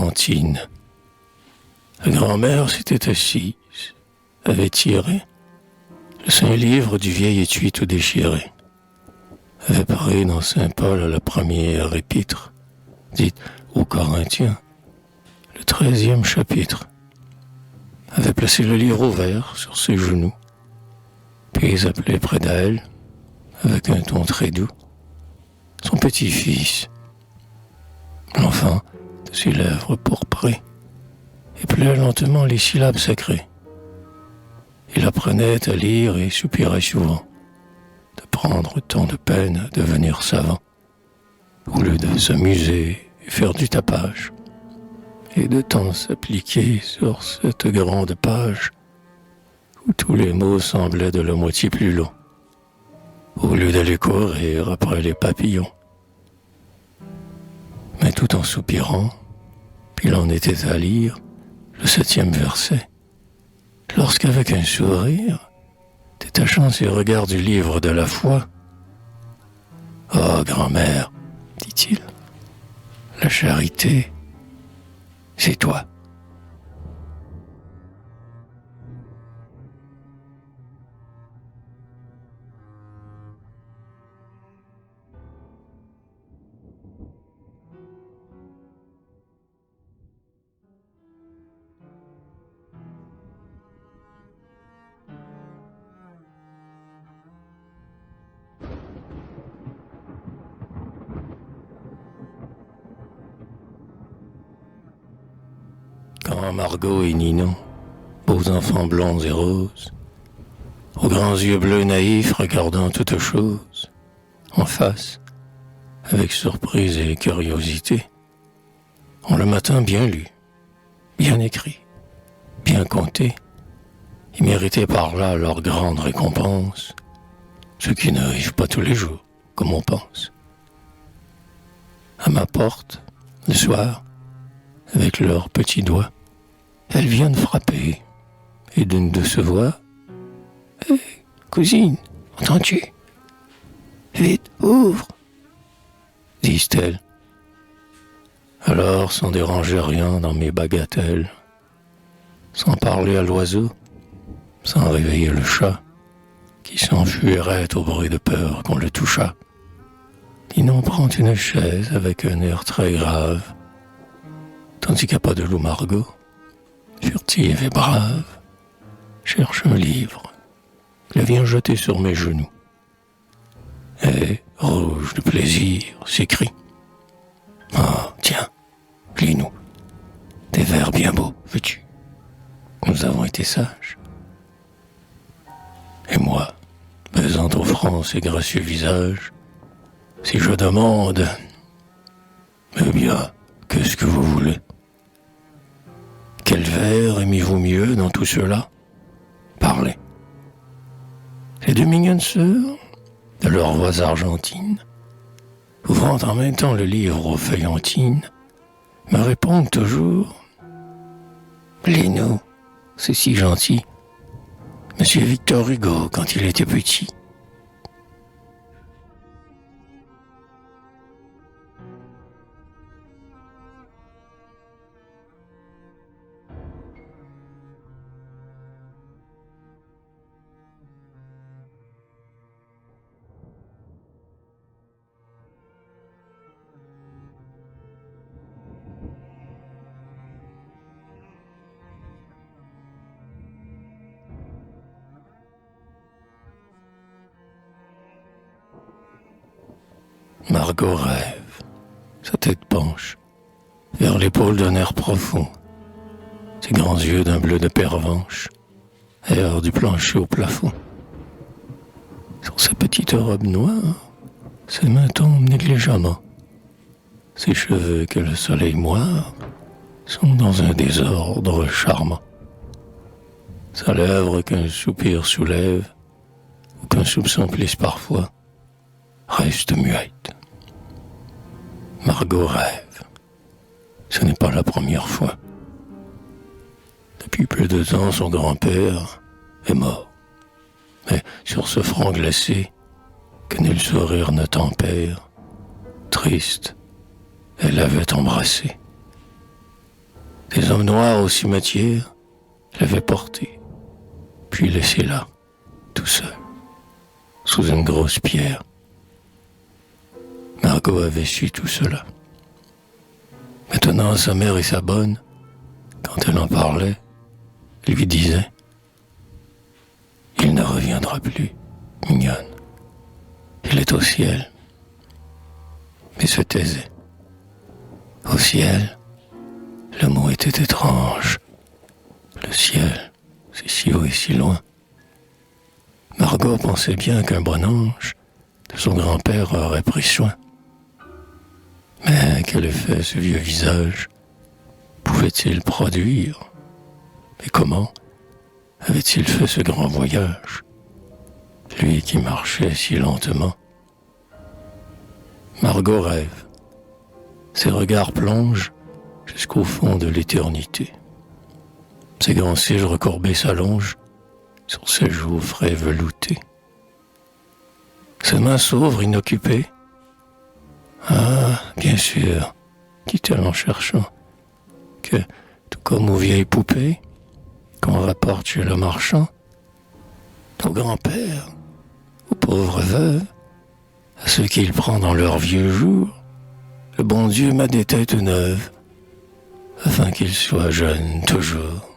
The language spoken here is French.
cantine. La grand-mère s'était assise, avait tiré le saint livre du vieil étui tout déchiré, avait paré dans saint Paul la première épître, dite aux Corinthiens, le 13e chapitre, avait placé le livre ouvert sur ses genoux, puis appelait près d'elle, avec un ton très doux, son petit-fils. L'enfant, de ses lèvres pourprées, éplait lentement les syllabes sacrées. Il apprenait à lire et soupirait souvent, de prendre tant de peine à devenir savant, au lieu de s'amuser et faire du tapage, et de tant s'appliquer sur cette grande page où tous les mots semblaient de la moitié plus longs, au lieu d'aller courir après les papillons. Mais tout en soupirant, il en était à lire le 7e verset, lorsqu'avec un sourire, détachant ses regards du livre de la foi, « Oh, grand-mère, dit-il, la charité, c'est toi. » Quand Margot et Ninon, beaux enfants blonds et roses, aux grands yeux bleus naïfs regardant toutes choses, en face, avec surprise et curiosité, ont le matin bien lu, bien écrit, bien compté, et mérité par là leur grande récompense, ce qui n'arrive pas tous les jours, comme on pense. À ma porte, le soir, avec leurs petits doigts, elles viennent frapper, et d'une douce voix, « Hé, cousine, entends-tu? Vite, ouvre !» disent-elles. Alors, sans déranger rien dans mes bagatelles, sans parler à l'oiseau, sans réveiller le chat, qui s'enfuirait au bruit de peur qu'on le touchât, Ninon prend une chaise avec un air très grave, tandis qu'à pas de loup Margot, furtive et brave, cherche un livre, le vient jeter sur mes genoux, et, rouge de plaisir, s'écrie « Ah, tiens, lis-nous, des vers bien beaux, veux-tu? Nous avons été sages. » Et moi, baisant au front ses gracieux visages, si je demande « Eh bien, qu'est-ce que vous voulez? Quel vers aimez-vous mieux dans tout cela? Parlez. » Les deux mignonnes sœurs, de leurs voix argentines, ouvrant en même temps le livre aux feuillantines, me répondent toujours « Lis-nous, c'est si gentil. Monsieur Victor Hugo quand il était petit. » Margot rêve, sa tête penche vers l'épaule d'un air profond, ses grands yeux d'un bleu de pervenche errent du plancher au plafond. Sur sa petite robe noire, ses mains tombent négligemment, ses cheveux que le soleil moire sont dans un désordre charmant. Sa lèvre qu'un soupir soulève ou qu'un soupçon plisse parfois reste muette. Margot rêve. Ce n'est pas la première fois. Depuis plus de temps, son grand-père est mort. Mais sur ce front glacé, que nul sourire ne tempère, triste, elle l'avait embrassé. homme noir au cimetière l'avait porté, puis laissé là, tout seul, sous une grosse pierre. Margot avait su tout cela. Maintenant, sa mère et sa bonne, quand elle en parlait, lui disaient « Il ne reviendra plus, mignonne. Il est au ciel. » Mais se taisait. Au ciel, le mot était étrange. Le ciel, c'est si haut et si loin. Margot pensait bien qu'un bon ange de son grand-père aurait pris soin. Mais quel effet ce vieux visage pouvait-il produire? Et comment avait-il fait ce grand voyage, lui qui marchait si lentement? Margot rêve. Ses regards plongent jusqu'au fond de l'éternité. Ses grands cils recourbés s'allongent sur ses joues frais veloutés. Ses mains s'ouvrent inoccupées. Ah, bien sûr, dit-elle en cherchant, que, tout comme aux vieilles poupées, qu'on rapporte chez le marchand, au grand-père, aux pauvres veuves, à ceux qu'il prend dans leurs vieux jours, le bon Dieu m'a des têtes neuves, afin qu'ils soient jeunes toujours.